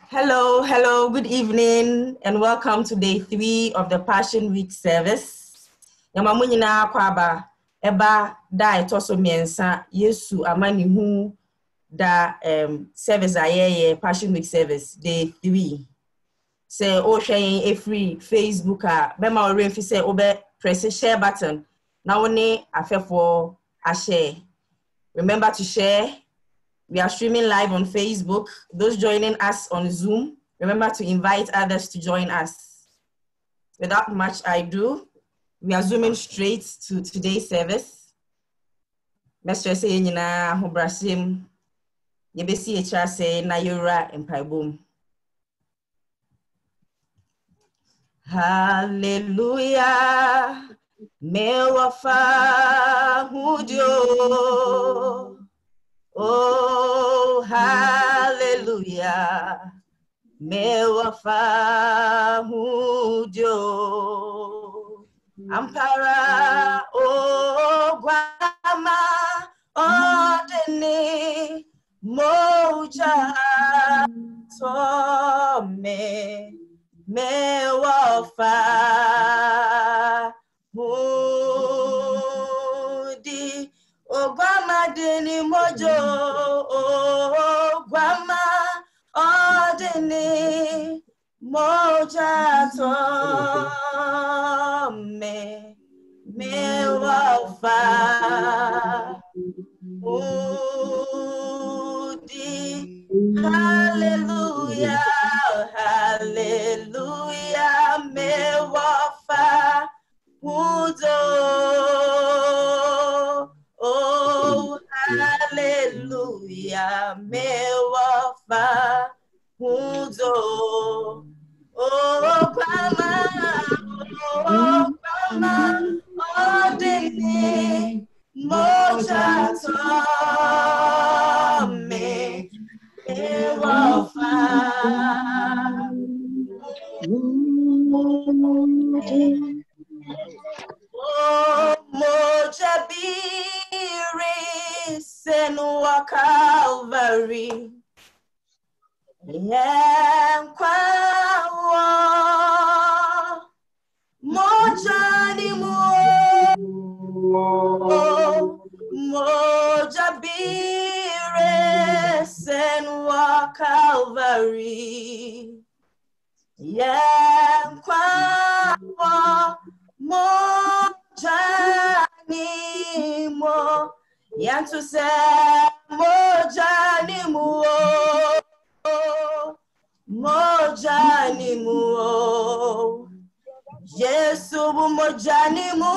Hello, good evening, and welcome to day 3 of the Passion Week service. Yamamunina kwaba eba da etoso miensa Yesu amani hu da service ayeye Passion Week service day 3. Say o share free Facebook bema ore fi say obe press share button. Na woni afefo a share. Remember to share. We are streaming live on Facebook. Those joining us on Zoom, remember to invite others to join us. Without much ado, we are zooming straight to today's service. Mestre say nyina hobrasim yebesi echa say na yura empaibom. Hallelujah, mewafa hudio. Oh, hallelujah. Mewafa hudio. Ampara, oh, guama, odene, moja, tome, mewafa hudi. Oh, grandma deni mojo, oh, grandma, oh, deni moja to me wafa udi. Hallelujah, hallelujah, me wafa udo. Oh, hallelujah, me wafa udo. Oh, grandma, oh, dini, moja to me wafa. Oh, Mojabiri, Senua Calvary. Yankwa Mojani Mojabiri, Senua Calvary. Yankwa Mojani mo yantu se Mojani mo Yesu Mojani mo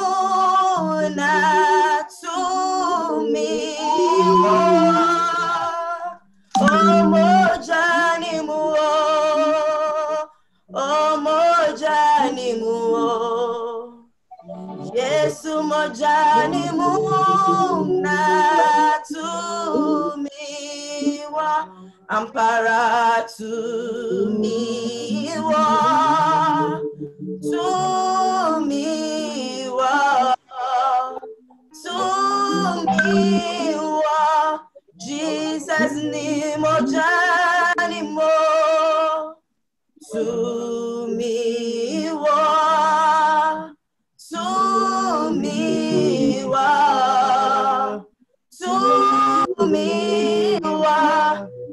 na tumi oh Mojani mo oh Mojani mo Yesu mojani muna tumiwa ampara tumiwa Jesus ni mojani mo tumiwa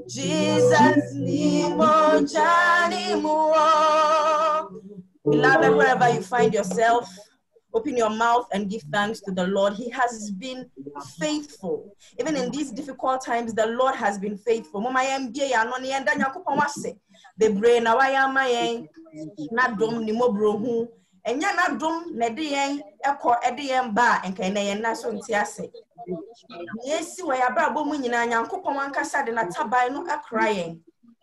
Jesus ni mojani muo. Beloved, wherever you find yourself, open your mouth and give thanks to the Lord. He has been faithful. Even in these difficult times, the Lord has been faithful. Mama yambie ya no ni enda nyankopon wase. Bebre na waya mayen na dom ni mobrohu. Enya na dom na de yen ekọ ede yen ba enka na yen na so ntiase. Yesi wa ya bra bo mu nyina nyankopon wankasa de na tabai no akrayen.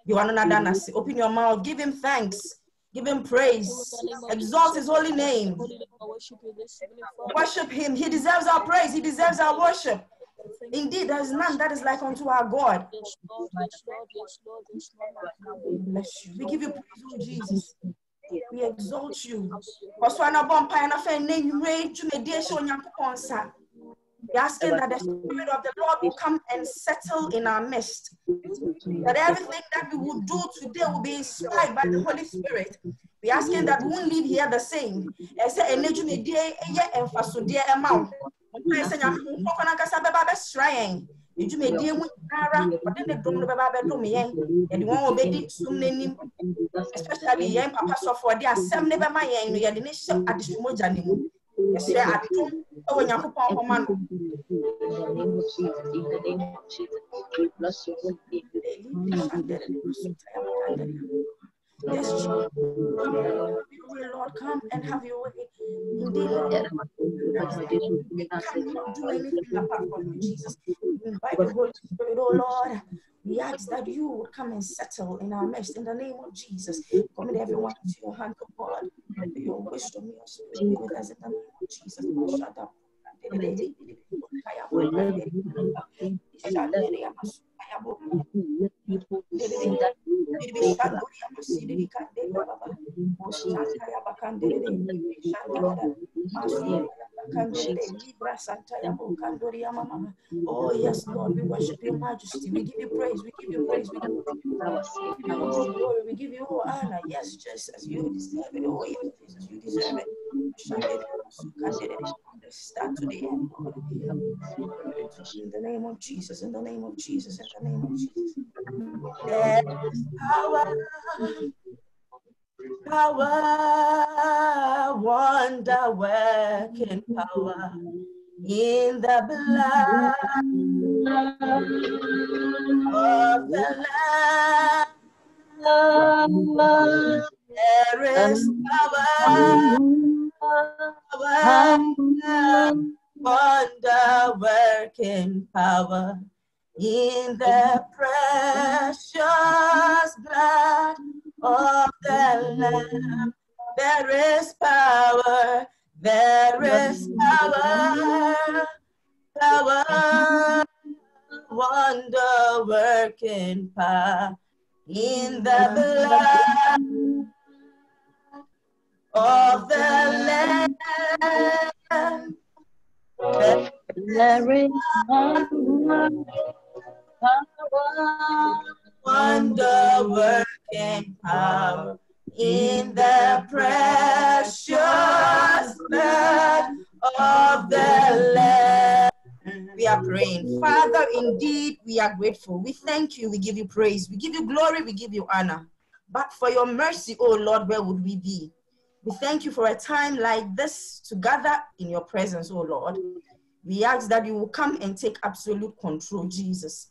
You want another nasi. Open your mouth, give him thanks. Give him praise. Exalt his holy name. Worship him. He deserves our praise. He deserves our worship. Indeed, there is none that is like unto our God. Bless you. We give you praise, oh Jesus. We exalt you. We're asking that the Spirit of the Lord will come and settle in our midst. That everything that we will do today will be inspired by the Holy Spirit. We're asking that we won't leave here the same. As a especially young papa so for their some never my yen ya de ship adismoja ni mu yesre atom e wo yakopon homa no in the name of Jesus, we bless your holy name. Yes, Lord, come and have your way. Indeed, Lord, we cannot do anything apart from you, Jesus. We invite the Holy Spirit, oh Lord. We ask that you would come and settle in our midst in the name of Jesus. Commit everyone to your hand, oh God. Your wisdom, your spirit be with us in the name of Jesus. Shut up. Oh yes, Lord, we worship your majesty. We give you praise. We give you praise. We give you glory. We give you all honor. Yes, just as you deserve it. Oh yes, Jesus, you deserve it. Start to the end, Lord. In the name of Jesus. In the name of Jesus. In the name of Jesus. There is power, wonder working power in the blood of the Lamb. There is power, wonder working power in the precious blood of the Lamb. There is power, power, wonder working power in the blood of the Lamb. There is wonder working power in the precious blood of the Lamb. We are praying. Father, indeed, we are grateful. We thank you. We give you praise. We give you glory. We give you honor. But for your mercy, oh Lord, where would we be? We thank you for a time like this to gather in your presence, oh Lord. We ask that you will come and take absolute control, Jesus.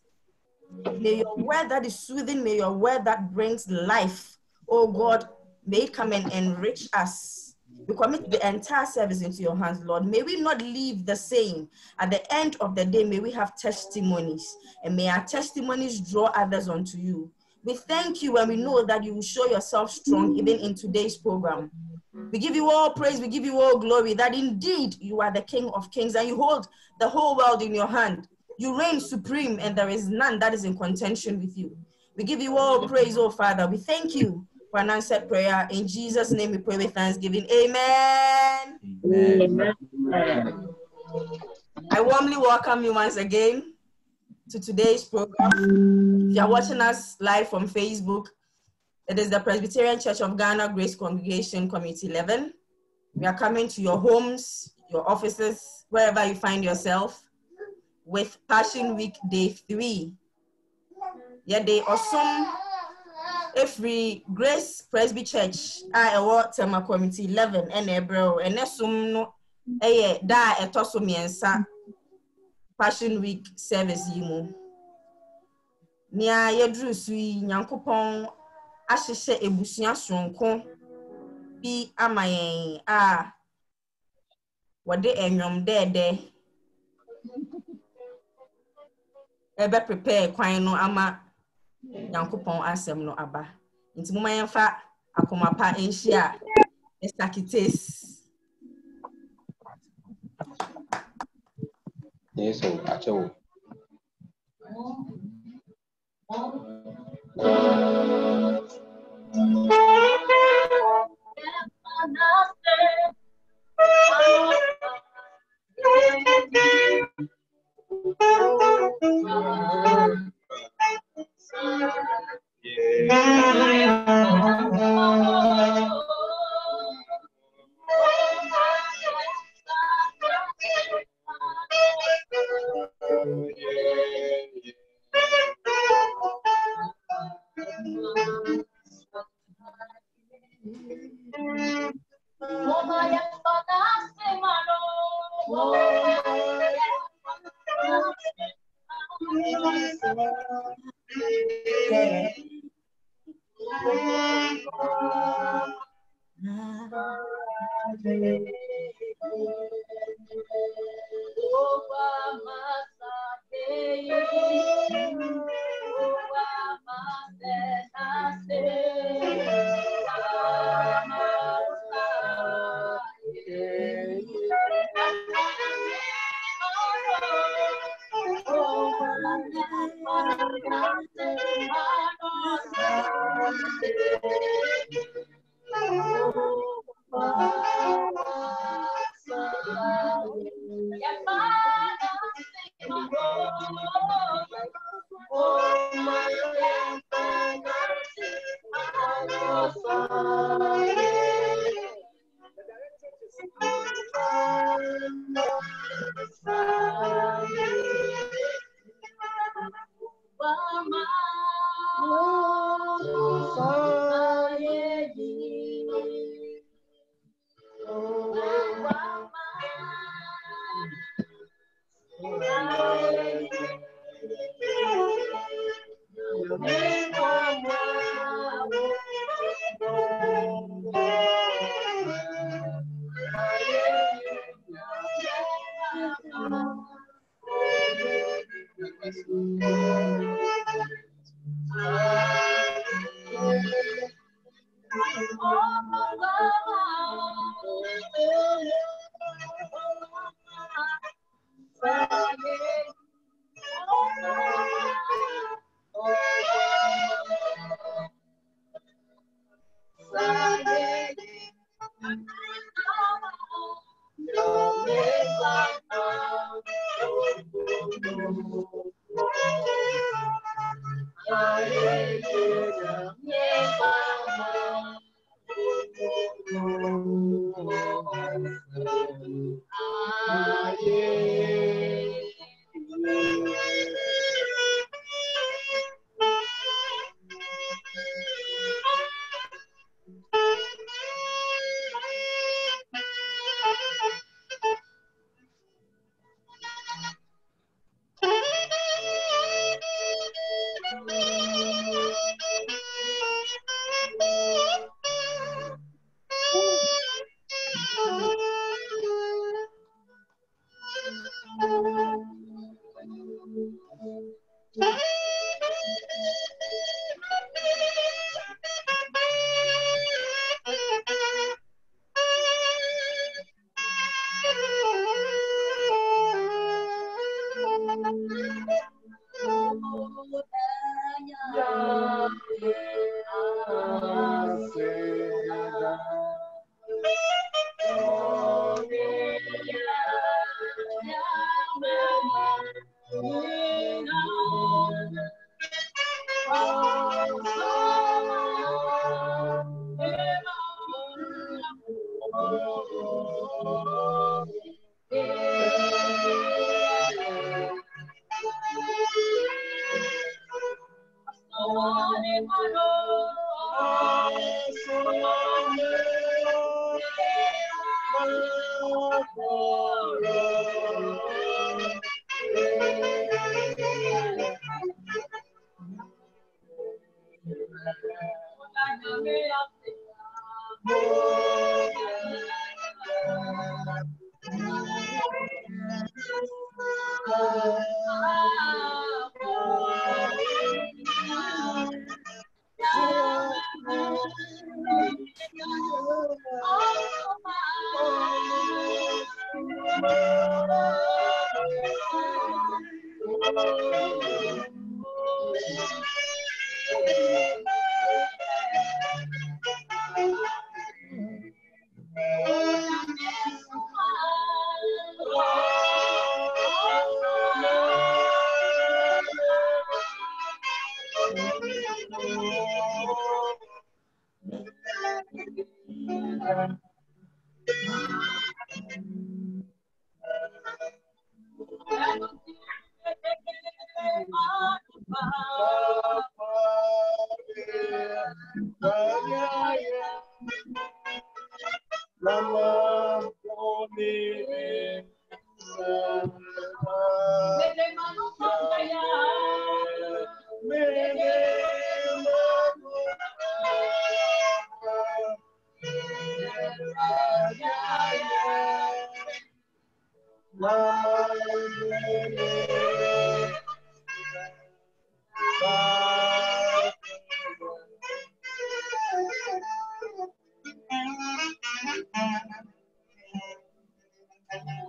May your word that is soothing, may your word that brings life, oh God, may it come and enrich us. We commit the entire service into your hands, Lord. May we not leave the same. At the end of the day, may we have testimonies, and may our testimonies draw others unto you. We thank you, and we know that you will show yourself strong even in today's program. We give you all praise, we give you all glory, that indeed you are the King of Kings and you hold the whole world in your hand. You reign supreme and there is none that is in contention with you. We give you all praise, oh Father. We thank you for an answered prayer. In Jesus' name we pray with thanksgiving. Amen. Amen. I warmly welcome you once again to today's program. If you are watching us live from Facebook, it is the Presbyterian Church of Ghana Grace Congregation Community 11. We are coming to your homes, your offices, wherever you find yourself, with Passion Week Day 3. Yeah, day awesome. Every Grace Presby Church, I award Tema Community 11 and Ebro, and Nesum no da etosumi ensa Passion Week service yimu. Nia yedru sui Nyankopon ahyehyɛ ebusua sonko bi amayen a wode enwom dede ebe prepare kwan no ama Nyankopon asem no aba nti moma yemfa akomapa enhia estakites Yes, acho.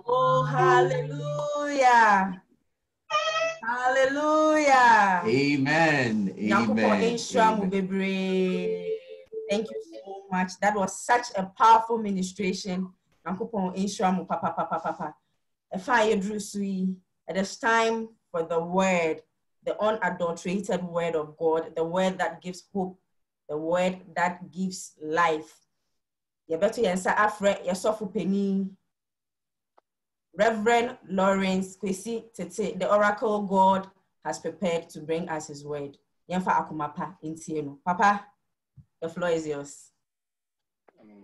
Oh, hallelujah. Hallelujah. Amen. Amen. Thank you so much. That was such a powerful ministration. Papa. It is time for the word, the unadulterated word of God, the word that gives hope, the word that gives life. You better answer afre yourself penny. Reverend Lawrence Kwesi Tete, the oracle God has prepared to bring us his word. Yemfa akumapa intieno. Papa, the floor is yours.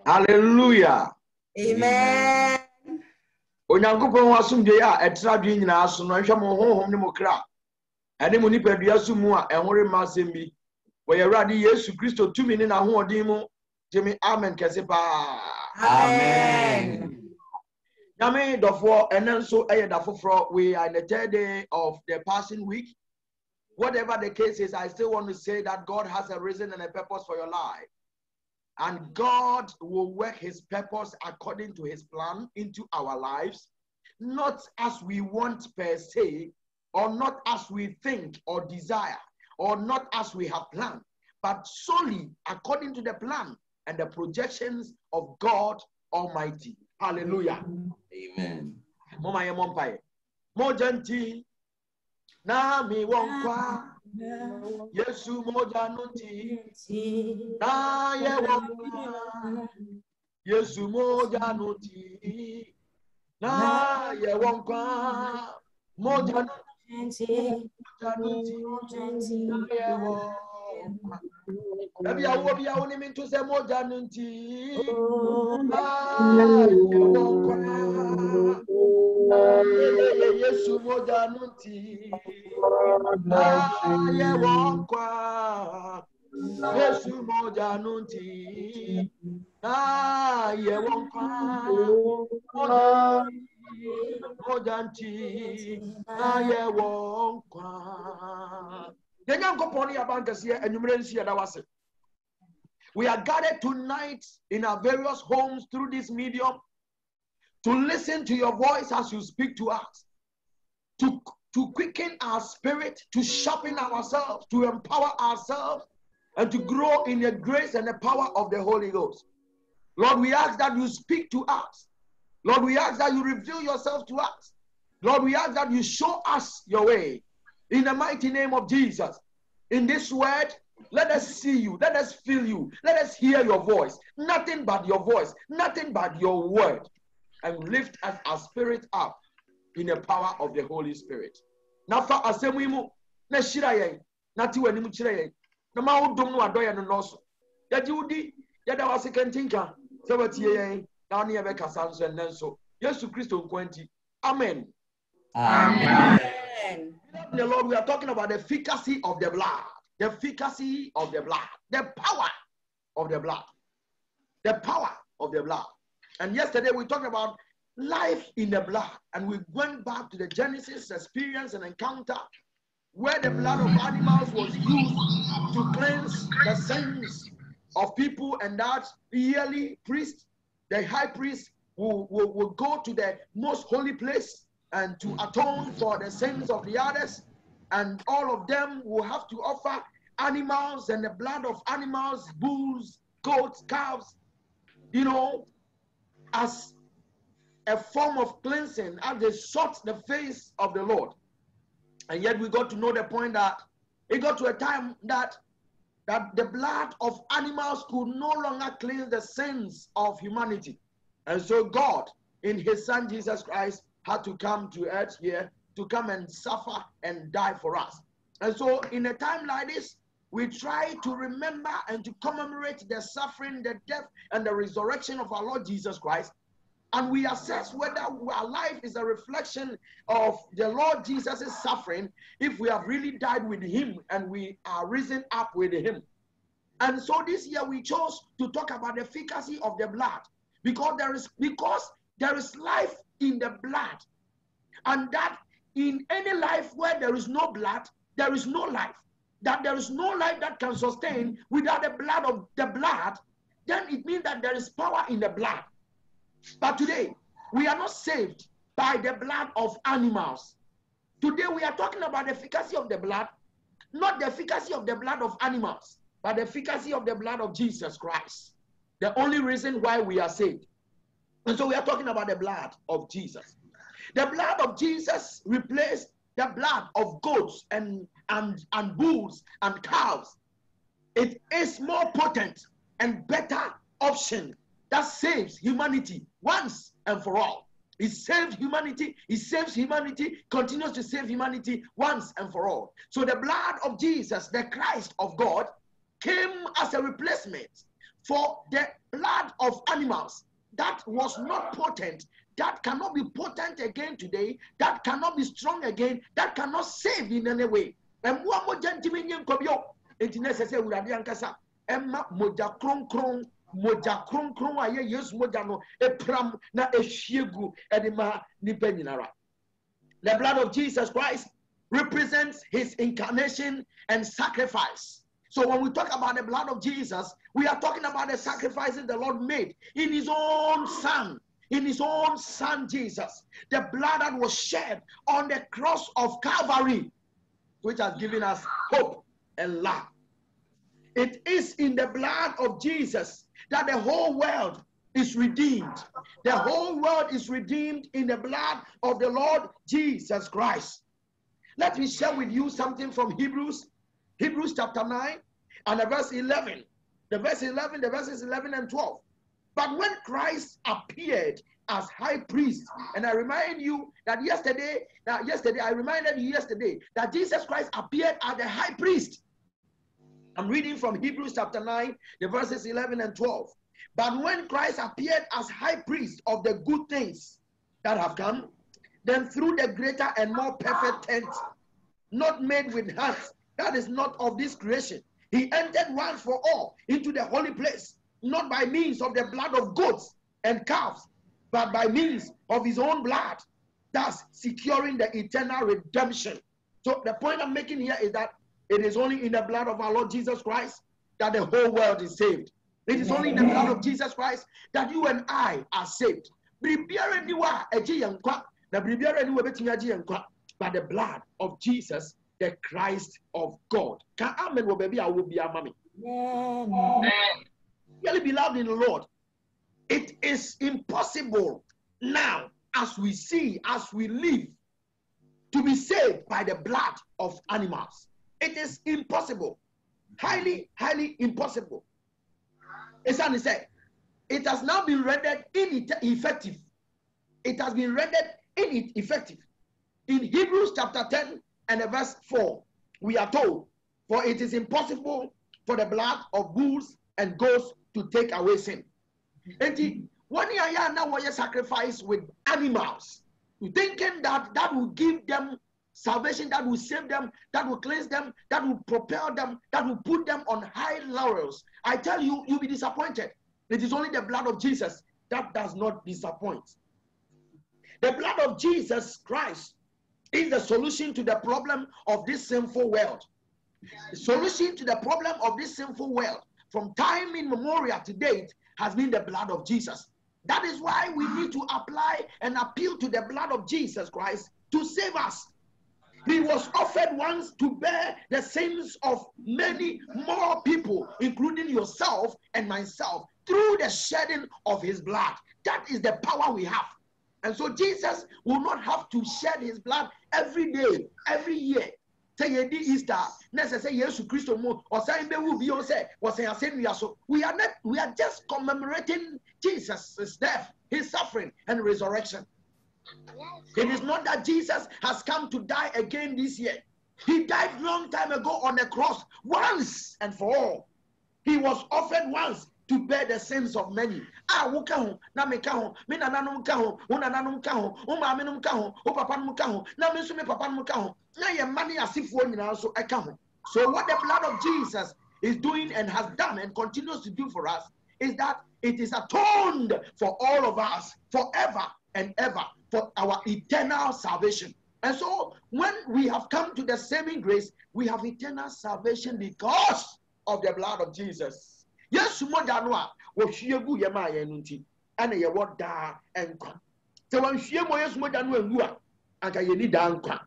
Hallelujah. Amen. Onyankopɔn wasomdwe a ɛtra dwe nyinaa so no hwɛ mo honhom ne mo kra. Ɛne mo nipadua so mu a ɛhore ma asɛm bi. Wɔ Awurade Yesu Kristo tumi ne n'ahoɔden mu. Jemi amen kɛse pa. Amen. Nyame dɔfoɔ ɛnɛ nso ɛyɛ da foforɔ. We are in the third day of the Passion Week. Whatever the case is, I still want to say that God has a reason and a purpose for your life. And God will work his purpose according to his plan into our lives, not as we want per se, or not as we think or desire, or not as we have planned, but solely according to the plan and the projections of God Almighty. Hallelujah. Amen. Mama ye mompaye. Mojanti na mi wonkwa. Yesu moja nunti na ye wonkwa. Yesu moja nunti na ye wonkwa. Moja nunti na ye wonkwa. Ebi awo bi awo ni mi tu se moja nunti na ye wonkwa. Yesu moja nunti na ye wonkwa. Yesu moja nunti na ye wonkwa. Moja nunti na ye wonkwa. We are gathered tonight in our various homes through this medium to listen to your voice as you speak to us, to quicken our spirit, to sharpen ourselves, to empower ourselves, and to grow in the grace and the power of the Holy Ghost. Lord, we ask that you speak to us. Lord, we ask that you reveal yourself to us. Lord, we ask that you show us your way. In the mighty name of Jesus, in this word, let us see you, let us feel you, let us hear your voice. Nothing but your voice, nothing but your word. And lift us our spirit up in the power of the Holy Spirit. Nafa asemuimu na shira yen na ti wani mu kire yen na ma wodom no adoye no noso ya jiudi ya da wase kantinka se watie yen na ne ye be kasa nso ennenso Yesu Kristo nkwanti. Amen. Amen. The Lord, we are talking about the efficacy of the blood. The efficacy of the blood. The power of the blood. The power of the blood. And yesterday we talked about life in the blood. And we went back to the Genesis experience and encounter where the blood of animals was used to cleanse the sins of people. And that yearly priest, the high priest, will go to the most holy place and to atone for the sins of the others. And all of them will have to offer animals and the blood of animals, bulls, goats, calves, you know, as a form of cleansing, as they sought the face of the Lord. And yet we got to know the point that it got to a time that the blood of animals could no longer cleanse the sins of humanity. And so God, in his son Jesus Christ, had to come to earth here to come and suffer and die for us. And so in a time like this, we try to remember and to commemorate the suffering, the death, and the resurrection of our Lord Jesus Christ. and we assess whether our life is a reflection of the Lord Jesus' suffering, if we have really died with him and we are risen up with him. And so this year we chose to talk about the efficacy of the blood, because there is life in the blood, and that in any life where there is no blood, there is no life. That there is no life that can sustain without the blood, then it means that there is power in the blood. But today, we are not saved by the blood of animals. Today, we are talking about the efficacy of the blood, not the efficacy of the blood of animals, but the efficacy of the blood of Jesus Christ. The only reason why we are saved. And so we are talking about the blood of Jesus. The blood of Jesus replaced the blood of goats and bulls and cows. It is more potent and better option that saves humanity once and for all. It saved humanity, it saves humanity, continues to save humanity once and for all. So the blood of Jesus, the Christ of God, came as a replacement for the blood of animals that was not potent, that cannot be potent again today, that cannot be strong again, that cannot save in any way. And one more gentleman, it is necessary Emma moja kron aye yes moja no epram na ehyiegu edema ni penyinara. The blood of Jesus Christ represents his incarnation and sacrifice. So when we talk about the blood of Jesus, we are talking about the sacrifices the Lord made in his own son. In his own son Jesus, the blood that was shed on the cross of Calvary, which has given us hope and love. It is in the blood of Jesus that the whole world is redeemed. The whole world is redeemed in the blood of the Lord Jesus Christ. Let me share with you something from Hebrews chapter 9 and the verse 11. The verses 11 and 12. But when Christ appeared as high priest, and I remind you that yesterday I reminded you that Jesus Christ appeared as the high priest. I'm reading from Hebrews chapter 9, the verses 11 and 12. But when Christ appeared as high priest of the good things that have come, then through the greater and more perfect tent, not made with hands, that is not of this creation, he entered once for all into the holy place, not by means of the blood of goats and calves, but by means of his own blood, thus securing the eternal redemption. So the point I'm making here is that it is only in the blood of our Lord Jesus Christ that the whole world is saved. It is only in the blood of Jesus Christ that you and I are saved. But the blood of Jesus, the Christ of God. Really beloved in the Lord, it is impossible now, as we see, as we live, to be saved by the blood of animals. It is impossible. Highly, highly impossible. Esani said, it has now been rendered ineffective. It has been rendered ineffective. In Hebrews chapter 10 and verse 4, we are told, for it is impossible for the blood of bulls and goats to take away sin. And when you are now sacrifice with animals, you thinking that will give them salvation, that will save them, that will cleanse them, that will propel them, that will put them on high laurels. I tell you, you'll be disappointed. It is only the blood of Jesus that does not disappoint. The blood of Jesus Christ is the solution to the problem of this sinful world. The solution to the problem of this sinful world from time immemorial to date has been the blood of Jesus. That is why we need to apply and appeal to the blood of Jesus Christ to save us. He was offered once to bear the sins of many more people, including yourself and myself, through the shedding of his blood. That is the power we have. And so Jesus will not have to shed his blood every day, every year. Say Easter, necessary Jesus Christ or say we are just commemorating Jesus' death, his suffering and resurrection. It is not that Jesus has come to die again this year. He died long time ago on the cross, once and for all. He was offered once to bear the sins of many. woka ho na meka ho me nananom ka ho wo nananom ka ho wo maamenom ka ho wo papanom ka ho na me nso me papanom ka ho na ye mane asifuo nyina so eka ho. So what the blood of Jesus is doing and has done and continues to do for us is that it is atoned for all of us forever and ever for our eternal salvation. And so when we have come to the saving grace, we have eternal salvation because of the blood of Jesus. Yes, mojanwa wo hwiegu ye ma ye nunti ene ye woda enkwa. So when hwie mo yes mojanwa engu a anka ye ni da nkwa.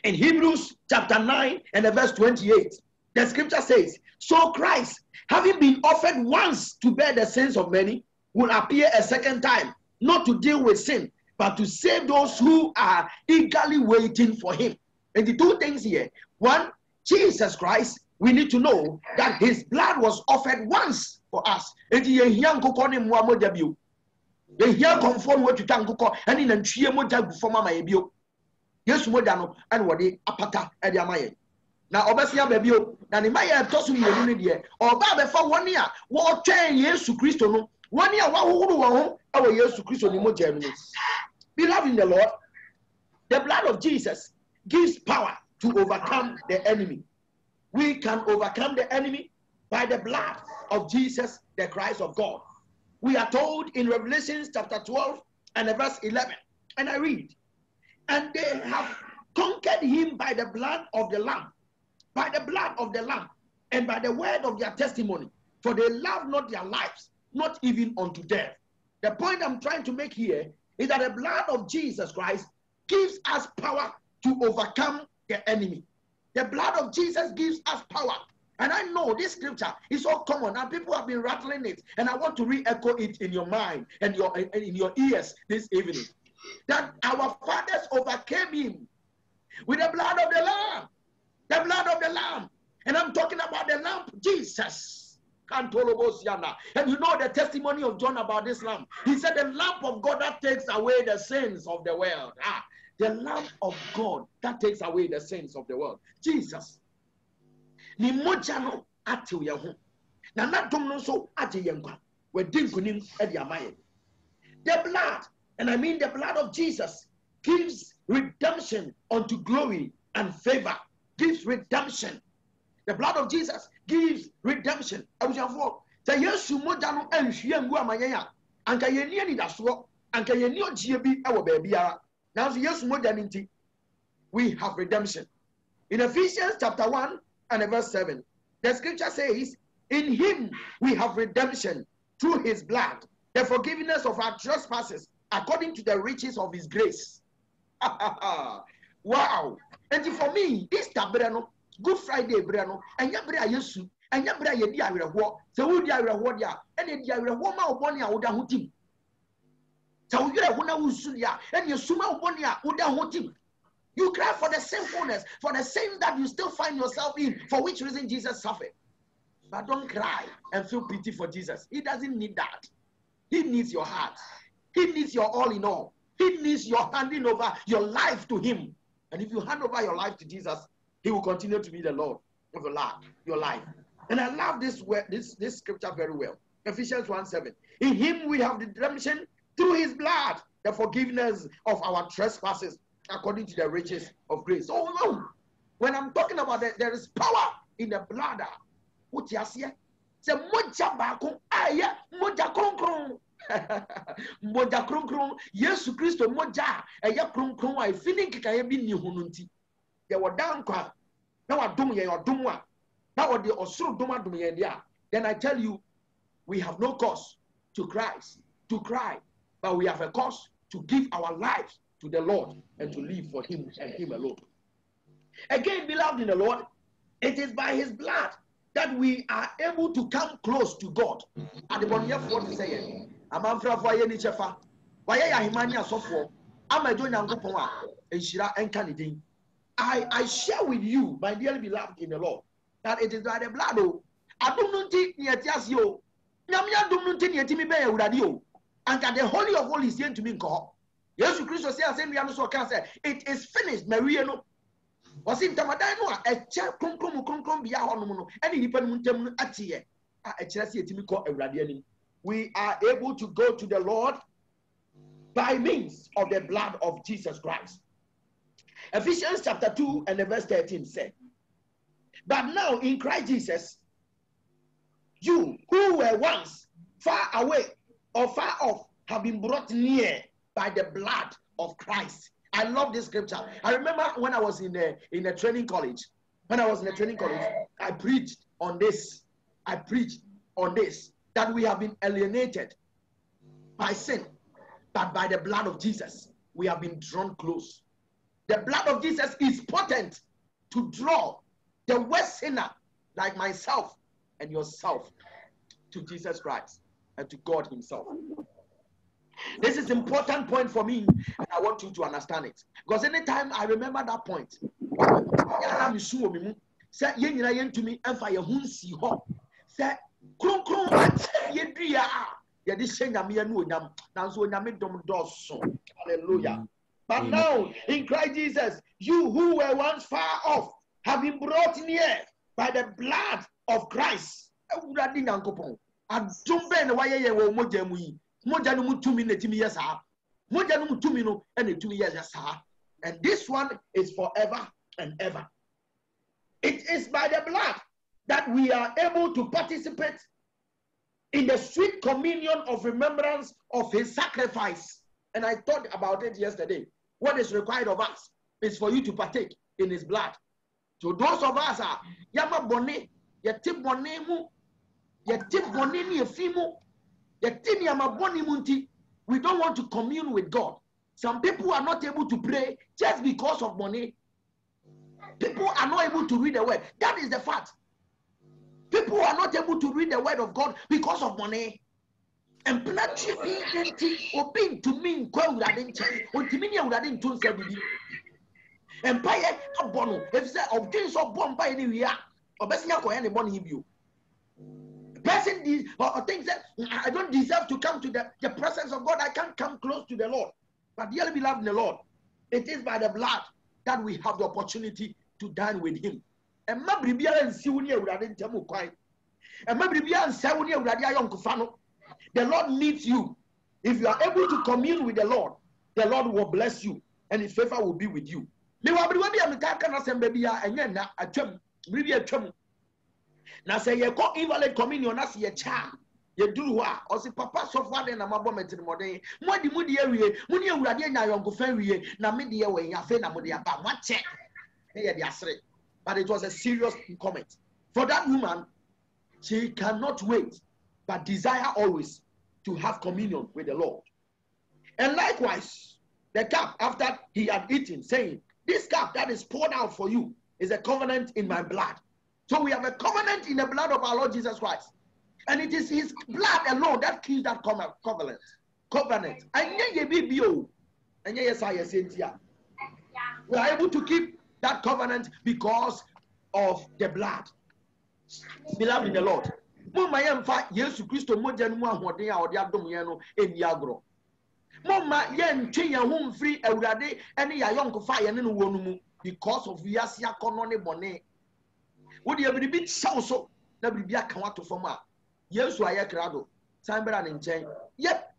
In Hebrews chapter 9 and the verse 28, the scripture says, so Christ, having been offered once to bear the sins of many, will appear a second time, not to deal with sin, but to save those who are eagerly waiting for him. And the two things here. One, Jesus Christ, we need to know that his blood was offered once for us. And the conform what you can go and in a trio moja for my ebio. Yes, modano and what they apata at Yamaye. Now, Obasia Babio, and in my tossing the or Baba for 1 year, what 10 years to Christo, 1 year, our years to Christo, beloved in the Lord, the blood of Jesus gives power to overcome the enemy. We can overcome the enemy by the blood of Jesus, the Christ of God. We are told in Revelation chapter 12 and verse 11, and I read, and they have conquered him by the blood of the Lamb, by the blood of the Lamb, and by the word of their testimony, for they love not their lives, not even unto death. The point I'm trying to make here is that the blood of Jesus Christ gives us power to overcome the enemy. The blood of Jesus gives us power. And I know this scripture is so common and people have been rattling it. And I want to re-echo it in your mind and in your ears this evening. That our fathers overcame him with the blood of the Lamb. The blood of the Lamb. And I'm talking about the Lamb, Jesus. And you know the testimony of John about this Lamb. He said the Lamb of God that takes away the sins of the world. The Lamb of God that takes away the sins of the world. Jesus. Ni moja no ate wo ho. Na nadom no so ate yenkwa. We dinkunim e di amaye. The blood, and I mean the blood of Jesus, gives redemption unto glory and favor. Gives redemption. The blood of Jesus gives redemption. Abujafo, say Yesu moja no enhwie ngu amaye a, anka yeni ani daso, anka yeni ogie bi e wo ba biara. Now Yesu moja nti, we have redemption. In Ephesians chapter 1 and verse 7, the scripture says, in him we have redemption through his blood, the forgiveness of our trespasses according to the riches of his grace. Wow. And for me, Easter brano, Good Friday brano, and yabra yesu, and yabra yedi awerehwo. So we di awerehwo dia, and di awerehwo ma oboni a woda hotim. So we yere wona wusu dia, and yesuma oboni a woda hotim. You cry for the sinfulness, for the sins that you still find yourself in, for which reason Jesus suffered. But don't cry and feel pity for Jesus. He doesn't need that. He needs your heart. He needs your all in all. He needs your handing over your life to him. And if you hand over your life to Jesus, he will continue to be the Lord of your life. And I love this scripture very well. Ephesians 1:7. In him we have the redemption through his blood, the forgiveness of our trespasses, according to the riches of grace. So when I'm talking about that, there is power in the blood. What you see? Say moja bako aya moja kronkron. Moja kronkron. Yesu Kristo moja aya kronkron. I feeling kikaye bi ni hununti. Ye wadan kwa. Na wadum ye wadumwa. Na wadi osuru duma dum ye dia. Then I tell you, we have no cause to cry, but we have a cause to give our lives to the Lord and to live for him and him alone. Again, beloved in the Lord, it is by his blood that we are able to come close to God. And the one here for to say, I'm afraid for any chefa. Why are Himania so? I'm a doing Angopoa and Shira and Kennedy. I share with you, my dearly beloved in the Lord, that it is by the blood. I don't know Tiasio. Namia don't know Timi Bay Radio. And that the Holy of Holies is to me call. Yes, Christ says, it is finished, Mariano. Was in Tamadano, a check, Krum, Bia Honomono, and he put Muntem at here. A Chelsea Timico, a Radiani. we are able to go to the Lord by means of the blood of Jesus Christ. Ephesians chapter 2 and the verse 13 said, but now in Christ Jesus, you who were once far away or far off have been brought near by the blood of Christ. I love this scripture. I remember when I was in a training college. When I was in a training college, I preached on this. That we have been alienated by sin, but by the blood of Jesus, we have been drawn close. The blood of Jesus is potent to draw the worst sinner like myself and yourself to Jesus Christ and to God himself. This is an important point for me, and I want you to understand it. Because anytime I remember that point, hallelujah. But now in Christ Jesus, you who were once far off have been brought near by the blood of Christ. And this one is forever and ever. It is by the blood that we are able to participate in the sweet communion of remembrance of his sacrifice. And I thought about it yesterday. What is required of us is for you to partake in his blood. So those of us are yama bone, yetip bone mu, yetip bone ni efimu, yetip yama bone munti. We don't want to commune with God. Some people are not able to pray just because of money. People are not able to read the word. That is the fact. People are not able to read the word of God because of money. And plenty of being to mean Empire abono if say of things of bomb by anywhere or best any money you. Person or thinks that I don't deserve to come to the presence of God. I can't come close to the Lord. But dearly beloved in the Lord, it is by the blood that we have the opportunity to dine with him. And the Lord needs you. If you are able to commune with the Lord will bless you and his favor will be with you. Now say you call invalid communion as your child. You do what? Or say papa so far then I'm about to mode. Mudi area, Muni Radia Yonko Ferry, Namidia way, Yafena Modia, but what check? But it was a serious comment. For that woman, she cannot wait, but desire always to have communion with the Lord. And likewise, the cup after he had eaten, saying, this cup that is poured out for you is a covenant in my blood. So we have a covenant in the blood of our Lord Jesus Christ. And it is his blood alone that keeps that covenant. We are able to keep that covenant because of the blood. Beloved in the Lord. Mama Yesu Christo mojanu ahoden a ode adom ye no eni agro. Mama ye ntwe ye ho mfiri awurade ene ya yonkofa ye ne no wonu mu because of wiase akono ne bone. Wo de biribi tsaw so na biribi aka wato fam a Yesu aye krado sambra ne nchen. Yep.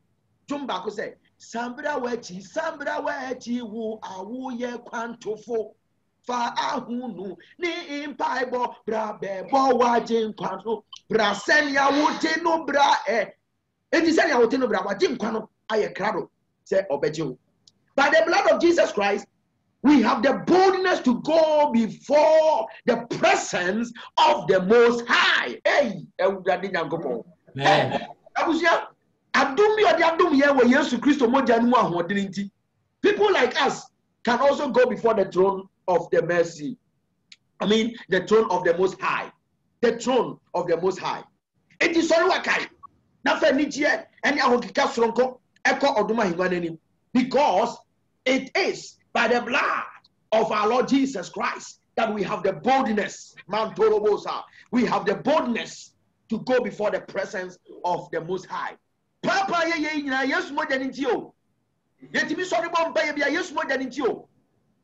Tumba ko say sambra wachi wo awo ye kwantofo. Fa ahunu ni impaibo bra bebo wajin kwano bra senya wote no bra enti senya wote no bra wajin kwano aye krado say obeje. By the blood of Jesus Christ we have the boldness to go before the presence of the Most High. Hey, amen. Abusia adumi odi adum ye we Yesu Kristo moja nu ahoden nti. People like us can also go before the throne of the mercy. The throne of the Most High. The throne of the Most High. It is sorry wakai. Na fe nijie eni ahokika soronko eko oduma hingwaneni because it is by the blood of our Lord Jesus Christ that we have the boldness, Mantorobosa. We have the boldness to go before the presence of the Most High. Papa ye yes more than intio. Yetimi sorry bomba ye yes more than intio.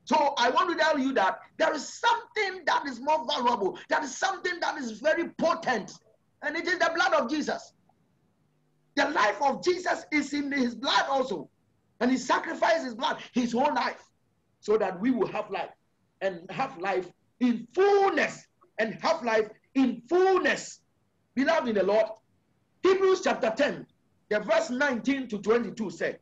So I want to tell you that there is something that is more valuable. There is something that is very potent. And it is the blood of Jesus. The life of Jesus is in his blood also. And he sacrificed his blood, his whole life, so that we will have life and have life in fullness and have life in fullness. Beloved in the Lord, Hebrews chapter 10, the verse 19 to 22 said,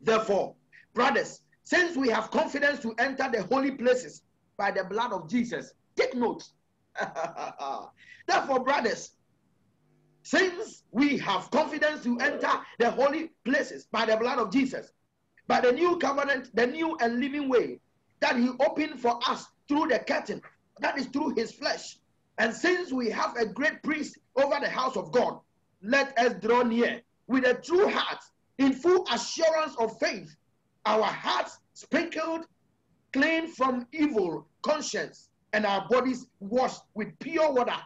therefore, brothers, since we have confidence to enter the holy places by the blood of Jesus, take note. Therefore, brothers, since we have confidence to enter the holy places by the blood of Jesus, by the new covenant, the new and living way that he opened for us through the curtain, that is through his flesh. And since we have a great priest over the house of God, let us draw near with a true heart, in full assurance of faith, our hearts sprinkled clean from evil conscience, and our bodies washed with pure water.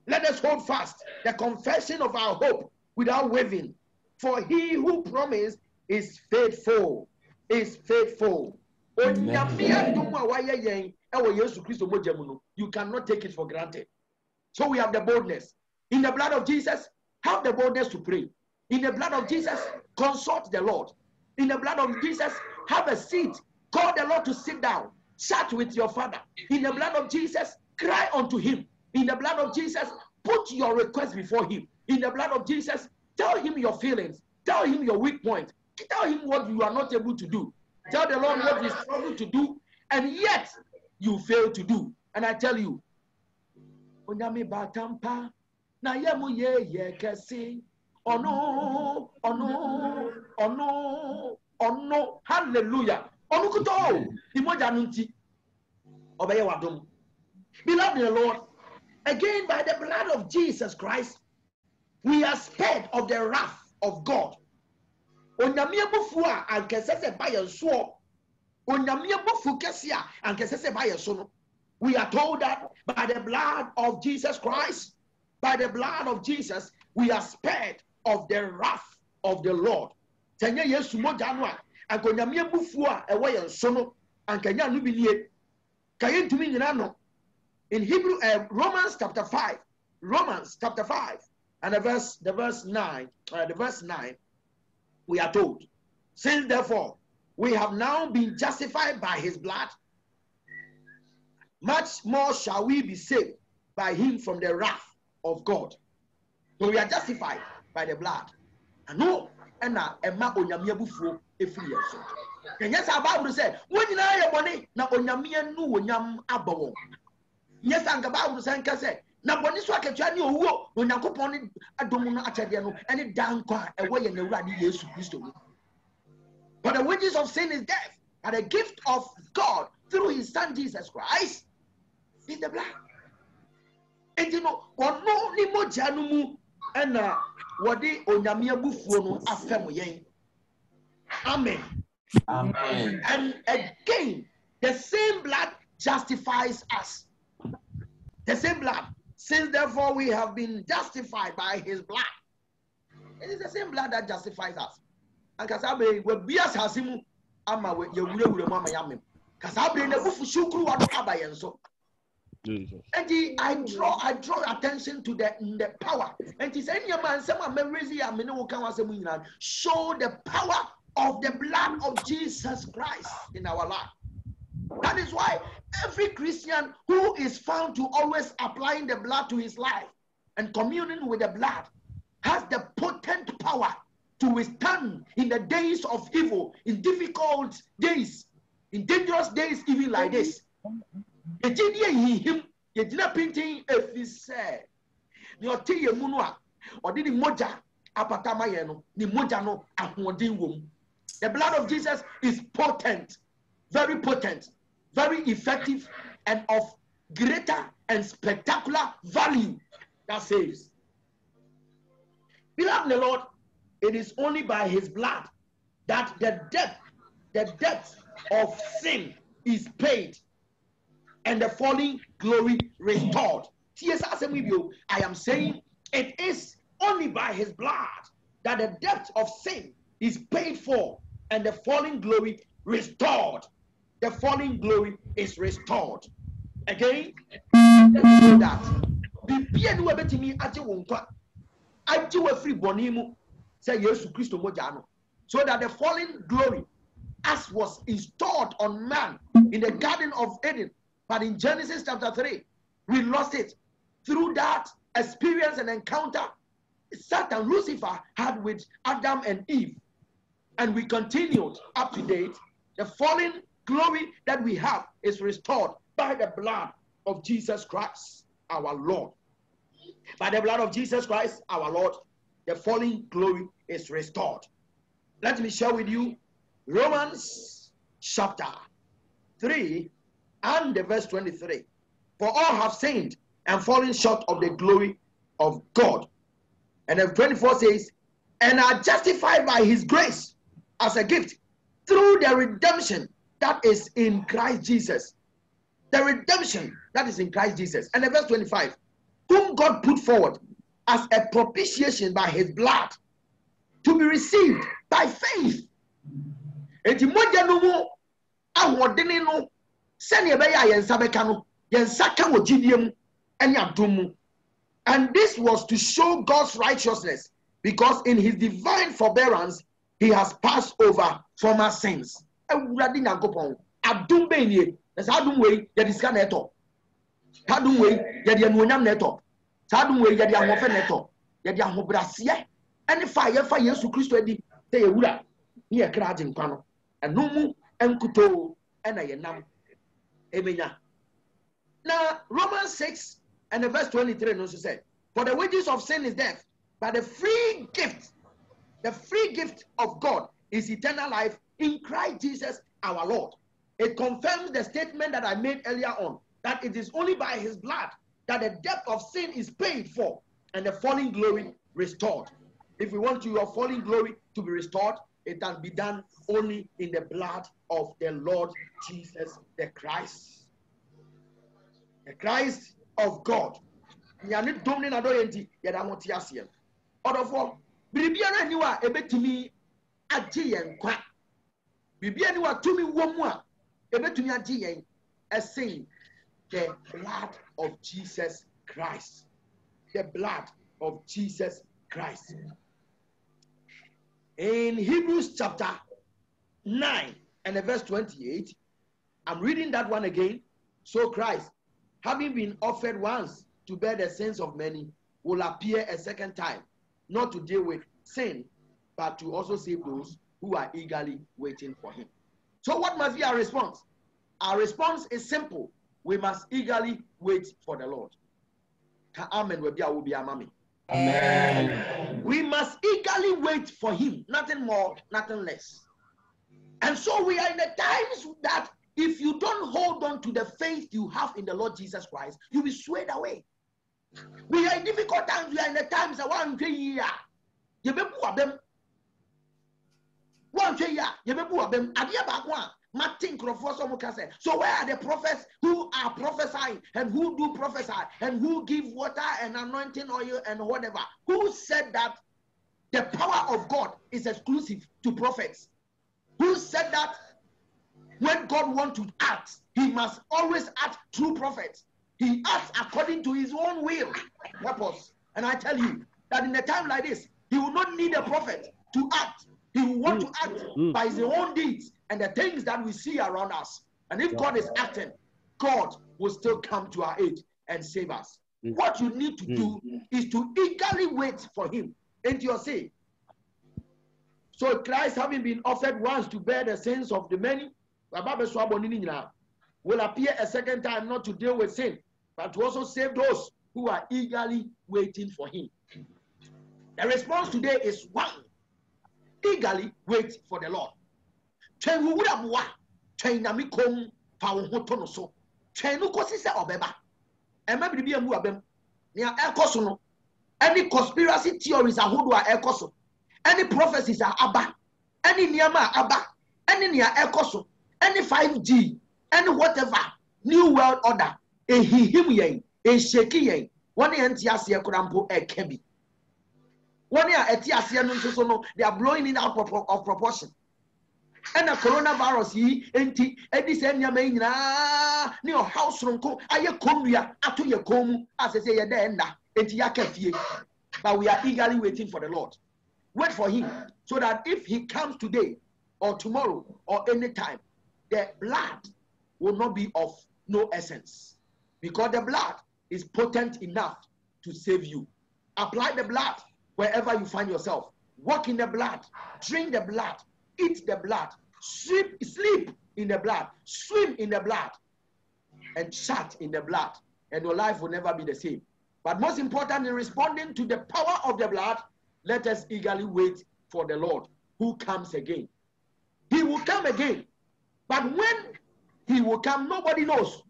Let us hold fast the confession of our hope without wavering, for he who promised is faithful. Is faithful. You cannot take it for granted. So we have the boldness. In the blood of Jesus, have the boldness to pray. In the blood of Jesus, consult the Lord. In the blood of Jesus, have a seat. Call the Lord to sit down. Chat with your Father. In the blood of Jesus, cry unto him. In the blood of Jesus, put your request before him. In the blood of Jesus, tell him your feelings. Tell him your weak point. Tell him what you are not able to do. Tell the Lord what you struggle to do, and yet you fail to do. And I tell you, hallelujah. Beloved in the Lord, again by the blood of Jesus Christ, we are spared of the wrath of God. We are told that by the blood of Jesus Christ, by the blood of Jesus, we are spared of the wrath of the Lord. In Hebrew, Romans chapter 5, and the verse 9, we are told, since therefore we have now been justified by his blood, much more shall we be saved by him from the wrath of God. So we are justified by the blood. And no, and now Emma Onyamia Bufu efiri yeso. And yes, our Bible said, when you know your money, na Onyamia nu Onyam Abawon. Yes, and the Bible said, na boni so aketwa ni owuo Onyankopon ni adomu no atede no ene dankwa ewo ye na Awurade Yesu Kristo ni. But the wages of sin is death, and the gift of God through his son Jesus Christ is the blood. And you know, ono ni moja no mu ena wode Onyame abufuo no afem yen. Amen. Amen. And again, the same blood justifies us. The same blood. Since therefore we have been justified by his blood. It is the same blood that justifies us. And kasabe we bias hasimu ama we yewure mama yamem. Kasabe na bufu shukru wa no abayen so. Jesus. And I draw attention to the power. And he said, show the power of the blood of Jesus Christ in our life. That is why every Christian who is found to always applying the blood to his life and communing with the blood has the potent power to withstand in the days of evil, in difficult days, in dangerous days, even like this. Him, you did not painting if he said, your tea munua, or did the moja apatamayeno, the mojano, womb. The blood of Jesus is potent, very effective, and of greater and spectacular value that saves. Beloved in the Lord, it is only by his blood that the debt of sin is paid and the falling glory restored. I am saying it is only by his blood that the debt of sin is paid for and the falling glory restored. The falling glory is restored. Again, let's do that. ajiwa free bonimu say Yesu Christo mojano, so that the fallen glory as was installed on man in the Garden of Eden, but in Genesis chapter 3 we lost it through that experience and encounter Satan, Lucifer had with Adam and Eve, and we continued up to date. The fallen glory that we have is restored by the blood of Jesus Christ our Lord. By the blood of Jesus Christ our Lord, the fallen glory is restored. Let me share with you Romans chapter 3 and the verse 23. For all have sinned and fallen short of the glory of God. And then 24 says, and are justified by his grace as a gift through the redemption that is in Christ Jesus. The redemption that is in Christ Jesus. And then verse 25, whom God put forward as a propitiation by his blood to be received by faith. And this was to show God's righteousness, because in his divine forbearance he has passed over from our sins. Now, Romans 6 and the verse 23 also said, for the wages of sin is death, but the free gift of God is eternal life in Christ Jesus our Lord. It confirms the statement that I made earlier on, that it is only by his blood that the debt of sin is paid for and the fallen glory restored. If we want your fallen glory to be restored, it can be done only in the blood of the Lord Jesus the Christ. The Christ of God. Bibiara niwa ebetumi agye yen kwa. Bibiara niwa tumi womu a ebetumi agye yen esen the blood of Jesus Christ. The blood of Jesus Christ. In Hebrews chapter 9 and the verse 28, I'm reading that one again. So Christ, having been offered once to bear the sins of many, will appear a second time, not to deal with sin, but to also save those who are eagerly waiting for him. So what must be our response? Our response is simple. We must eagerly wait for the Lord. Amen. Amen. We must eagerly wait for him. Nothing more, nothing less. And so we are in the times that if you don't hold on to the faith you have in the Lord Jesus Christ, you'll be swayed away. We are in difficult times. We are in the times that one year. So where are the prophets who are prophesying and who do prophesy and who give water and anointing oil and whatever? Who said that the power of God is exclusive to prophets? Who said that when God wants to act, he must always act through prophets? He acts according to his own will, purpose. And I tell you that in a time like this, he will not need a prophet to act. He will want to act by his own deeds and the things that we see around us. And if God is acting, God will still come to our aid and save us. What you need to do is to eagerly wait for him. Ain't you say? So Christ, having been offered once to bear the sins of the many, will appear a second time, not to deal with sin, but to also save those who are eagerly waiting for him. The response today is one. Eagerly wait for the Lord. Any conspiracy theories are who are ekoso. Any prophecies are abba. Any niyama abba. Any niya ekoso. Any 5G. Any whatever. New world order. A him yen. A shaky yen. One entiasia kurampo e kebi. 1 year they are blowing it out of proportion. And the coronavirus enti edi se nyama nyina ne o house ronko aye komua ato ye komu asese ye da enda enti yakafie but we are eagerly waiting for the Lord. Wait for him, so that if he comes today or tomorrow or any time, the blood will not be of no essence, because the blood is potent enough to save you. Apply the blood wherever you find yourself. Walk in the blood, drink the blood, eat the blood, sleep in the blood, swim in the blood, and chat in the blood, and your life will never be the same. But most important, in responding to the power of the blood, let us eagerly wait for the Lord who comes again. He will come again, but when he will come, nobody knows.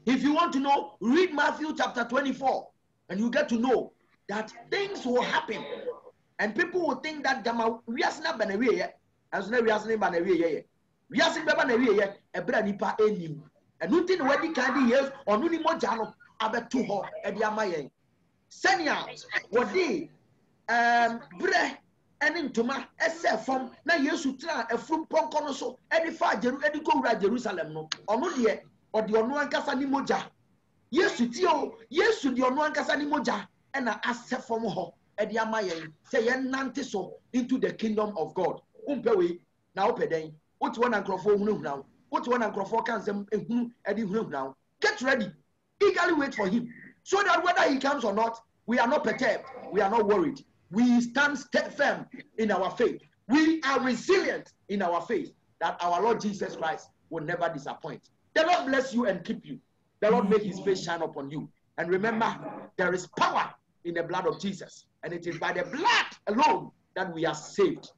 If you want to know, read Matthew chapter 24, and you get to know that things will happen, and people will think that we are not going to as we are not going to we are not going to a brand nipa enim, and nothing wedding candy years or no more jano abe to her and yamaye. Senya, what day, bre, and intoma, a from na yesutra, a from ponconoso, any far any go right Jerusalem, no, or no dear, or the Onuan Casani Moja. Yes, to Tio, yes, to the Onuan Casani Moja, and I ask from her, and yamaye, say, nantiso into the kingdom of God. Umpewe, now pedeng, what one and crofo now, what one and crofo can some Eddie now. Get ready, eagerly wait for him, so that whether he comes or not, we are not perturbed, we are not worried. We stand firm in our faith. We are resilient in our faith that our Lord Jesus Christ will never disappoint. The Lord bless you and keep you. The Lord make his face shine upon you. And remember, there is power in the blood of Jesus. And it is by the blood alone that we are saved.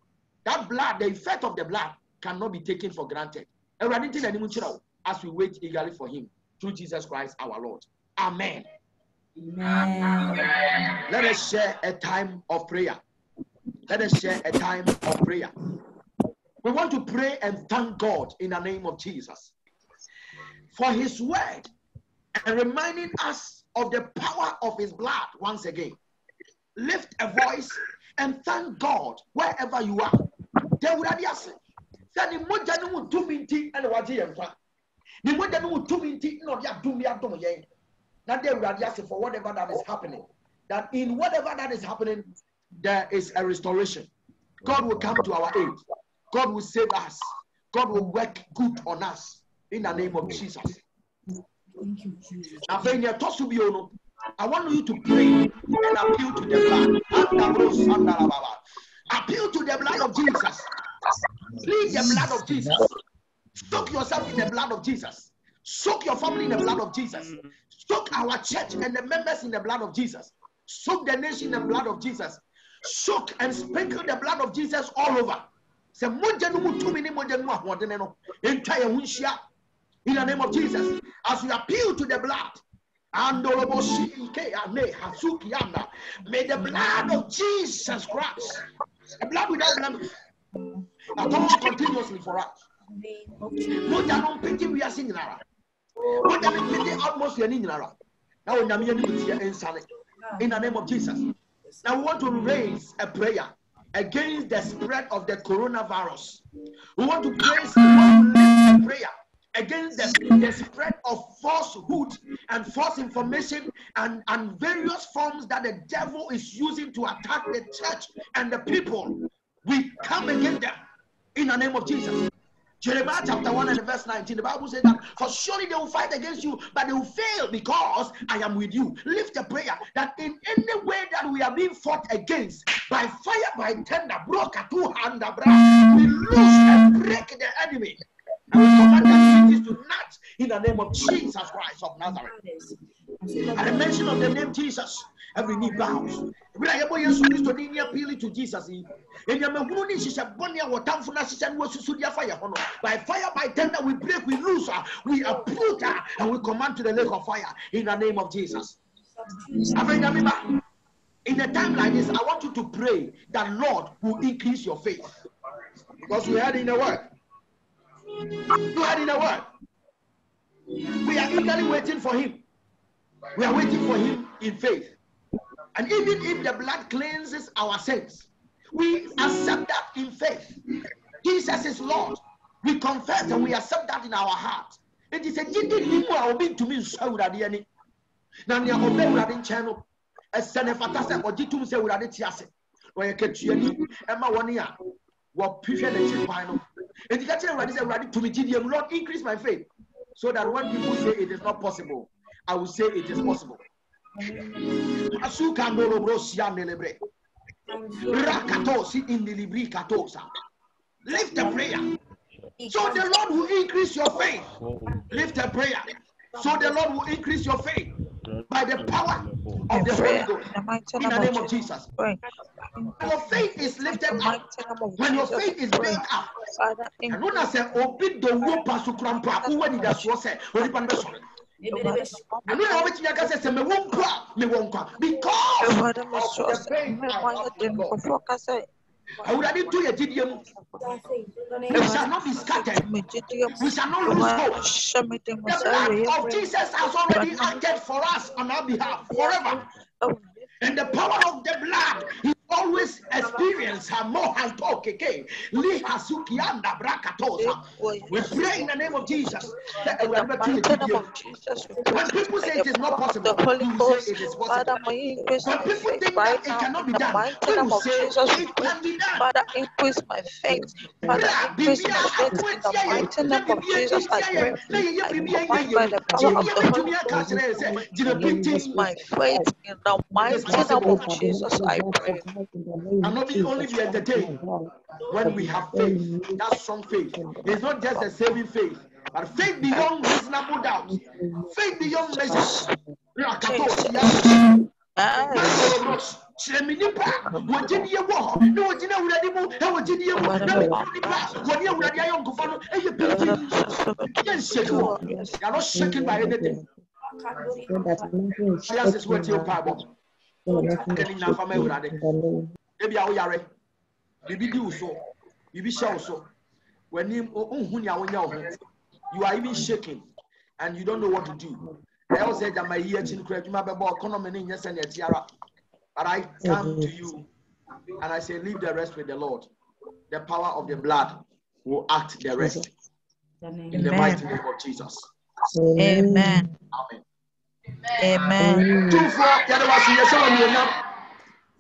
That blood, the effect of the blood, cannot be taken for granted. As we wait eagerly for him, through Jesus Christ our Lord. Amen. Amen. Let us share a time of prayer. Let us share a time of prayer. We want to pray and thank God in the name of Jesus for his word and reminding us of the power of his blood once again. Lift a voice and thank God wherever you are. There would be for whatever that is happening. That in whatever that is happening, there is a restoration. God will come to our aid. God will save us. God will work good on us in the name of Jesus. Thank you, Jesus. I want you to pray and appeal to the blood. Appeal to the blood of Jesus. Plead the blood of Jesus. Soak yourself in the blood of Jesus. Soak your family in the blood of Jesus. Soak our church and the members in the blood of Jesus. Soak the nation in the blood of Jesus. Soak and sprinkle the blood of Jesus all over. In the name of Jesus, as we appeal to the blood, may the blood of Jesus Christ, the blood without blemish, atone continuously for us. No, don't pity we are singing. No, don't pity atmosphere in Nara. Now, in the name of Jesus. Now, we want to raise a prayer against the spread of the coronavirus. We want to raise a prayer against the spread of falsehood and false information and various forms that the devil is using to attack the church and the people. We come against them in the name of Jesus. Jeremiah chapter 1 and verse 19, the Bible says that, for surely they will fight against you, but they will fail because I am with you. Lift a prayer that in any way that we are being fought against, by fire, by tender, we lose and break the enemy. And we command activities to not in the name of Jesus Christ of Nazareth. At the mention of the name Jesus, every knee bows. We are able to appeal to Jesus. By fire, by tender, we break, we lose, we uproot, and we command to the lake of fire in the name of Jesus. In a time like this, I want you to pray that Lord will increase your faith. Because we heard in the word. You heard in the word. We are eagerly waiting for him. We are waiting for him in faith. And even if the blood cleanses our sins, we accept that in faith. Jesus is Lord. We confess and we accept that in our heart. It is a to me. Nanya obey Radin channel. A sene fatasa or jitum say with Aditias. When you catch you, Emma 1 year. What prefer the chip final. And you can tell ready to me, Lord, increase my faith. So that when people say it is not possible, I will say it is possible. Lift the prayer. So the Lord will increase your faith. Lift a prayer. So the Lord will increase your faith by the power of the Holy Ghost. In the name of Jesus. Your faith is lifted up. When your faith is built up, and when I say, "Open the womb, Pasukrampa," when it does was said, and when I went to your say, "Me won't cry, me won't cry," because of the faith I have in God. I would add to your GDM. It shall not be scattered. We shall not lose hope. The blood of Jesus has already acted for us on our behalf forever. And the power of the blood is always experienced. More and talk again. We pray in the name of Jesus. When people say it is not possible, we will say it is possible. When people think that it cannot be done, we will say it can be done. Father, increase my faith. Father, increase my faith in the mighty name of Jesus. I pray. I command by the power of the Holy Ghost. Increase my faith in the mighty name of Jesus. I pray. And not only be entertained when we have faith. That strong faith. It's not just a saving faith, but faith beyond reasonable doubt. Faith beyond measure. You are not shaken by anything. Yes, it's what your power. Maybe I will Bibi do so. Bibi shall so. When you are even shaking and you don't know what to do. I also said that my ear chin credit, my baby, economy, yes, and tiara. But I come to you and I say, leave the rest with the Lord. The power of the blood will act the rest. In the mighty name of Jesus. Amen. Amen. Amen. Two for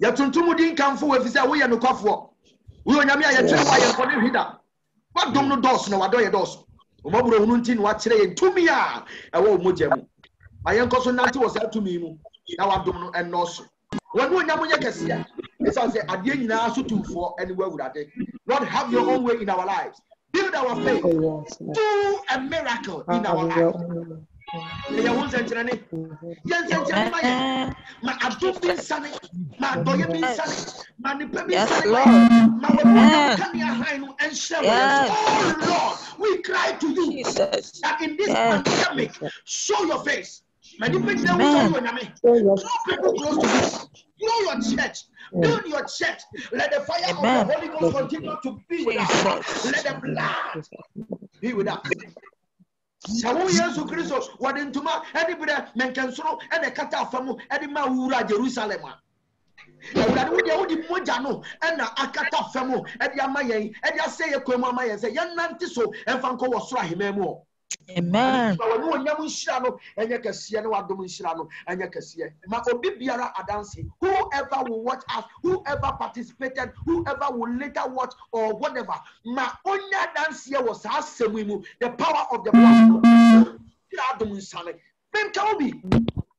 Yatuntumudin come for if we are no coffee. We are Yamia and for the what don't know dos no adoy dos. Umabro Nuntin what say to me. I won't mujam. My uncle Sonanti was up to me. Now I don't know and no. When we Yamuya Cassia, it's as a didn't ask you for anywhere with that day. Lord, have your own way in our lives. Build our faith. Do a miracle in our lives. Yes, Lord, we cry to you that in this pandemic, show your face. People close to you. Grow your church. Build your church. Let the fire of the Holy Ghost continue to be with us. Let the blood be with us. Sawo Yesu Christos wadentuma anybody menkansoro ene kata afamu ene ma wura Jerusalem awurade wodi moja no ena akata afamu ene amayen ene ase ye kwemu amayen se ye nante so emfa nko wo soro ahememu. Amen. Wanu onyam nhira no enye kase ne wadom nhira no enye kase ma obi biara adanse, whoever will watch us, whoever participated, whoever will later watch or whatever, ma onya dance was asemu the power of the blood adom nsane men ka obi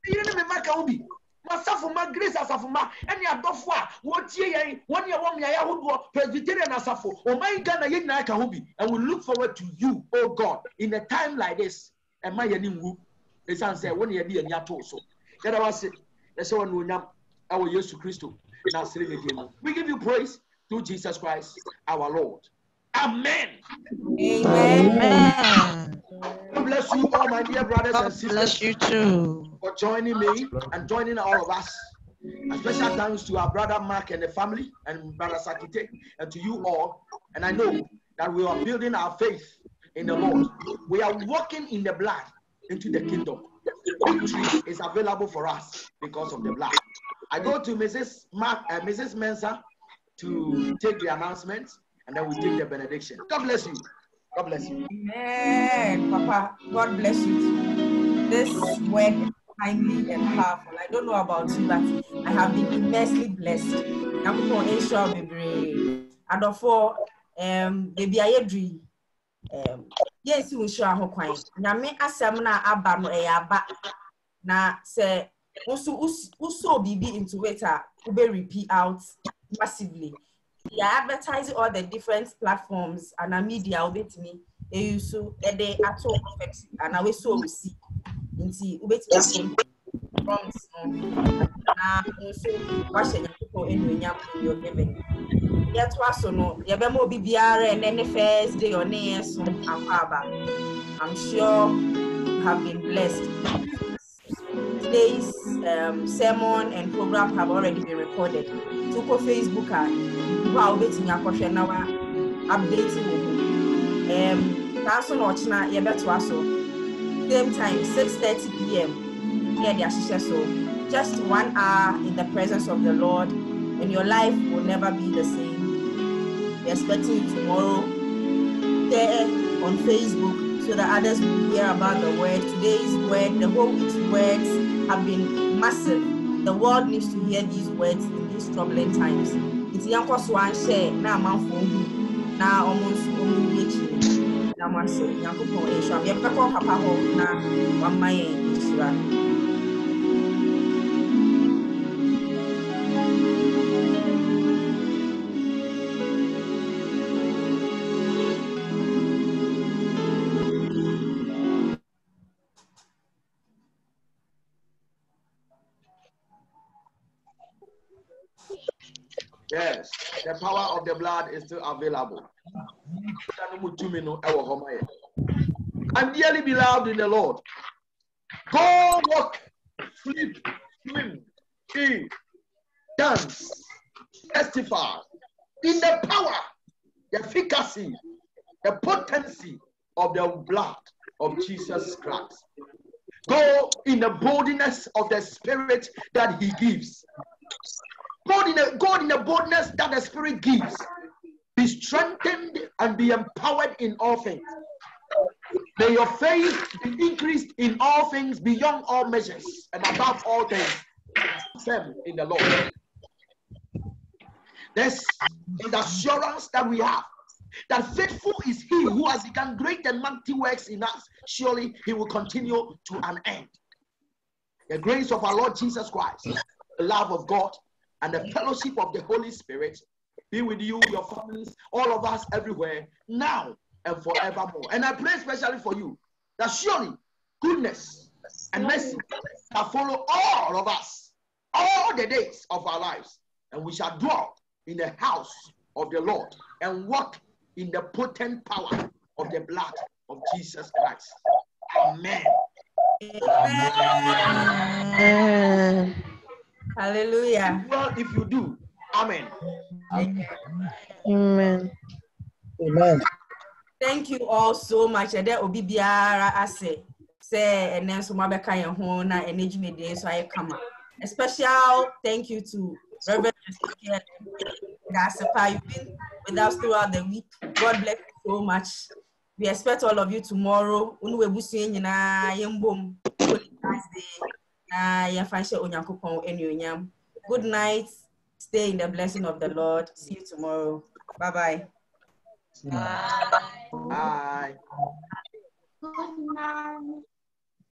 yiri me maka obi masafo ma grace asafo ma ene adofo a wotie yen woni e wo mia yahodo Presbyterian asafo o man Ghana yen na ka hobi, and we look forward to you, oh God, in a time like this. And my yani ngu e san say woni ye de ani ato so yada wase e say woni onyam awo Yesu Christo na sere mediem. We give you praise through Jesus Christ our Lord. Amen. Amen. God bless you all, my dear brothers and sisters. Bless you too for joining me and joining all of us. A special thanks to our brother Mark and the family, and brother Sakite, and to you all. And I know that we are building our faith in the Lord. We are walking in the blood into the kingdom. Victory is available for us because of the blood. I go to Mrs. Mensah to take the announcements, and then we take the benediction. God bless you. God bless you. Amen, Papa. God bless you. This word timely and powerful. I don't know about you, but I have been immensely blessed. Nyankopɔn ensure bebree. Adofo baby ayedri yes nsure ho kwan. Nyame asɛm na aba no aba na se also bibi into it will be repeat out massively. They are advertising all the different platforms and a media with me. They use so they are so perfect and I will so receive. Inti ubeti promise na also watching people in your giving. Yet was no yabemo bibiara and then the first day or near so I'm sure you have been blessed. Today's sermon and program have already been recorded. So for Facebook wow waiting now updating person watching you better also same time 6:30 p.m. Yeah, they are so just 1 hour in the presence of the Lord and your life will never be the same. We're expecting you tomorrow there on Facebook so that others will hear about the word. Today's word, the whole week's words have been massive. The world needs to hear these words in these troubling times. It's yanko swan share na manfo na almost na manse yanko pon esha be peko papa ho na wamaye isura. Yes, the power of the blood is still available. I'm dearly beloved in the Lord. Go walk, sleep, swim, eat, dance, testify in the power, the efficacy, the potency of the blood of Jesus Christ. Go in the boldness of the Spirit that He gives. God in the boldness that the Spirit gives. Be strengthened and be empowered in all things. May your faith be increased in all things beyond all measures and above all things. Firm in the Lord. This is the assurance that we have. That faithful is He who has begun great and mighty works in us. Surely He will continue to an end. The grace of our Lord Jesus Christ, the love of God, and the fellowship of the Holy Spirit be with you, your families, all of us everywhere, now and forevermore. And I pray especially for you, that surely goodness and mercy shall follow all of us, all the days of our lives. And we shall dwell in the house of the Lord and walk in the potent power of the blood of Jesus Christ. Amen. Amen. Hallelujah. Well, if you do, amen. Amen. Amen. Thank you all so much. Ede obi biara ase say enenso mabeka ye ho na energy day so I come. A special thank you to Reverend Gasepa. You've been with us throughout the week. God bless you so much. We expect all of you tomorrow. Unu webusu nyina yembom Holy Thursday. Good night. Stay in the blessing of the Lord. See you tomorrow. Bye-bye. Bye. Good night.